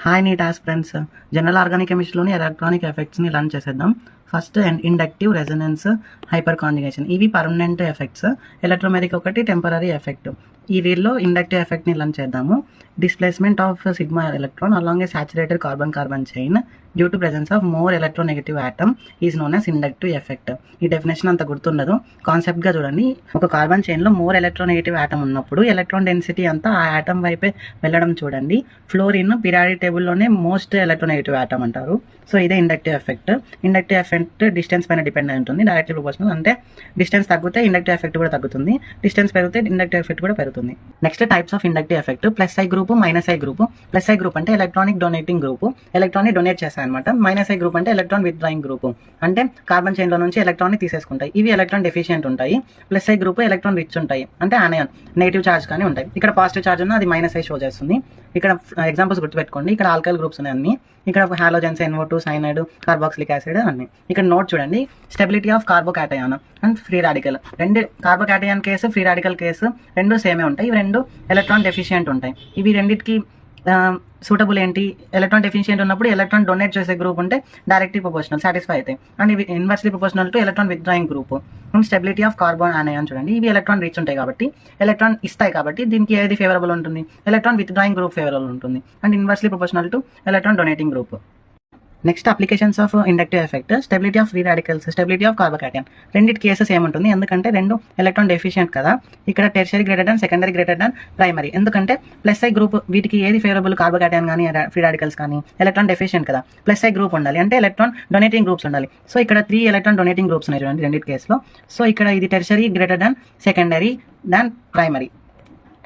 Hi NEET aspirants, general organic కెమిస్ట్రీలోని electronic ఎఫెక్ట్స్ని learn చేసేద్దాం. First inductive, resonance, hyper conjugation ఇవి పర్మనెంట్ ఎఫెక్ట్స్. ఎలక్ట్రోమెరిక్ ఒకటి టెంపరీ ఎఫెక్ట్. ఈ వీరిలో ఇండక్టివ్ ఎఫెక్ట్ని లర్న్ చేద్దాము. Displacement of sigma electron along a saturated carbon chain due to presence of more electronegative atom is known as inductive effect. ఈ definition అంత గుర్తుండదు, కాన్సెప్ట్గా చూడండి. ఒక కార్బన్ చైన్లో మోర్ ఎలక్ట్రోనెగటివ్ ఆటమ్ ఉన్నప్పుడు ఎలక్ట్రాన్ డెన్సిటీ అంతా ఆ ఆటమ్ వైపే వెళ్ళడం చూడండి. ఫ్లోరిన్ పీరియాడిక్ టేబుల్లోనే మోస్ట్ ఎలక్ట్రోనెగటివ్ ఆటమ్ అంటారు. సో ఇదే inductive effect. Inductive effect distance పైన డిపెండ్ అయి ఉంటుంది, డైరెక్ట్లీ ప్రపోర్షనల్. అంటే డిస్టెన్స్ తగ్గితే ఇండక్టివ్ ఎఫెక్ట్ కూడా తగ్గుతుంది, డిస్టెన్స్ పెరిగితే ఇండక్టివ్ ఎఫెక్ట్ కూడా పెరుగుతుంది. Next types of inductive effect: plus I group, minus I group. Plus I group అంటే ఎలక్ట్రానిక్ డొనేటింగ్ గ్రూప్, ఎలక్ట్రాన్ ని డొనేట్ చేస్తాయి అనమాట. మైనస్ ఐ గ్రూప్ అంటే ఎలక్ట్రాన్ విత్డ్రాయింగ్ గ్రూప్, అంటే కార్బన్ చైన్ లో నుంచి ఎలక్ట్రాన్ ని తీసేసుకుంటాయి. ఇవి ఎలక్ట్రాన్ డెఫిషియెంట్ ఉంటాయి. Plus I group electron rich ఉంటాయి, అంటే ఆనయాన్ నెగిటివ్ చార్జ్ కానీ ఉంటాయి. ఇక్కడ పాజిటివ్ చార్జ్ ఉన్న అది మైనస్ ఐ షో చేస్తుంది. ఇక్కడ ఎగ్జాంపుల్స్ గుర్తుపెట్టుకోండి. ఇక్కడ ఆల్కైల్ గ్రూప్స్ ఉన్నాయి అన్ని. ఇక్కడ halogens, NO2, cyanide, carboxylic acid అన్ని. ఇక్కడ నోట్ చూడండి: stability of carbocation and free radical. రెండు carbocation case, free radical case రెండు సేమే ఉంటాయి. ఇవి రెండు ఎలక్ట్రాన్ డెఫిషియెంట్ ఉంటాయి. ఇవి రెండింటికి సూటబుల్ ఏంటి? ఎలక్ట్రాన్ డెఫిషియెంట్ ఉన్నప్పుడు ఎలక్ట్రాన్ డొనేట్ చేసే గ్రూప్ ఉంటే డైరెక్ట్లీ ప్రపోర్షనల్, సాటిస్ఫై అవుతాయి. అండ్ ఇవి inversely proportional to electron withdrawing group. Stability of carbon ఆనయాన్ చూడండి. ఇవి ఎలక్ట్రాన్ రీచ్ ఉంటాయి కాబట్టి, ఎలక్ట్రాన్ ఇస్తాయి కాబట్టి దీనికి ఏది ఫేవరబుల్ ఉంటుంది? ఎలక్ట్రాన్ విత్డ్రాయింగ్ గ్రూప్ ఫేవరబుల్ ఉంటుంది, and inversely proportional to electron donating group. Next applications of inductive effect: stability of free radicals, stability of carbocation. రెండింటి కేసెస్ ఏముంటుంది? ఎందుకంటే రెండు ఎలక్ట్రాన్ డెఫిషియెంట్ కదా. ఇక్కడ tertiary greater than, secondary greater than, primary. ఎందుకంటే plus I group వీటికి ఏది favourable? Carbocation కానీ ఫ్రీ రాడికల్స్ కానీ. ఎలక్ట్రాన్ డెఫిషియెంట్ కదా, ప్లస్ ఐ గ్రూప్ ఉండాలి, అంటే ఎలక్ట్రాన్ డొనేటింగ్ గ్రూప్స్ ఉండాలి. సో ఇక్కడ 3 ఎలక్ట్రాన్ డొనేటింగ్ గ్రూప్స్ ఉన్నాయి చూడండి రెండింటి కేసులో. సో ఇక్కడ ఇది tertiary greater than, secondary than, primary.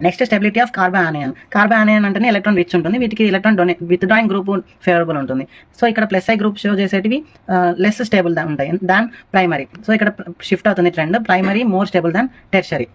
Next stability of carbon anion. Carbon anion అంటేనే ఎలక్ట్రాన్ రిచ్ ఉంటుంది, వీటికి ఎలక్ట్రాన్ విత్డ్రాయింగ్ గ్రూప్ ఫేవరబుల్ ఉంటుంది. సో ఇక్కడ ప్లస్ ఐ గ్రూప్ షో చేసేటివి లెస్ స్టేబుల్ ఉంటాయి దాన్ ప్రైమరీ. సో ఇక్కడ షిఫ్ట్ అవుతుంది trend, primary more stable than tertiary.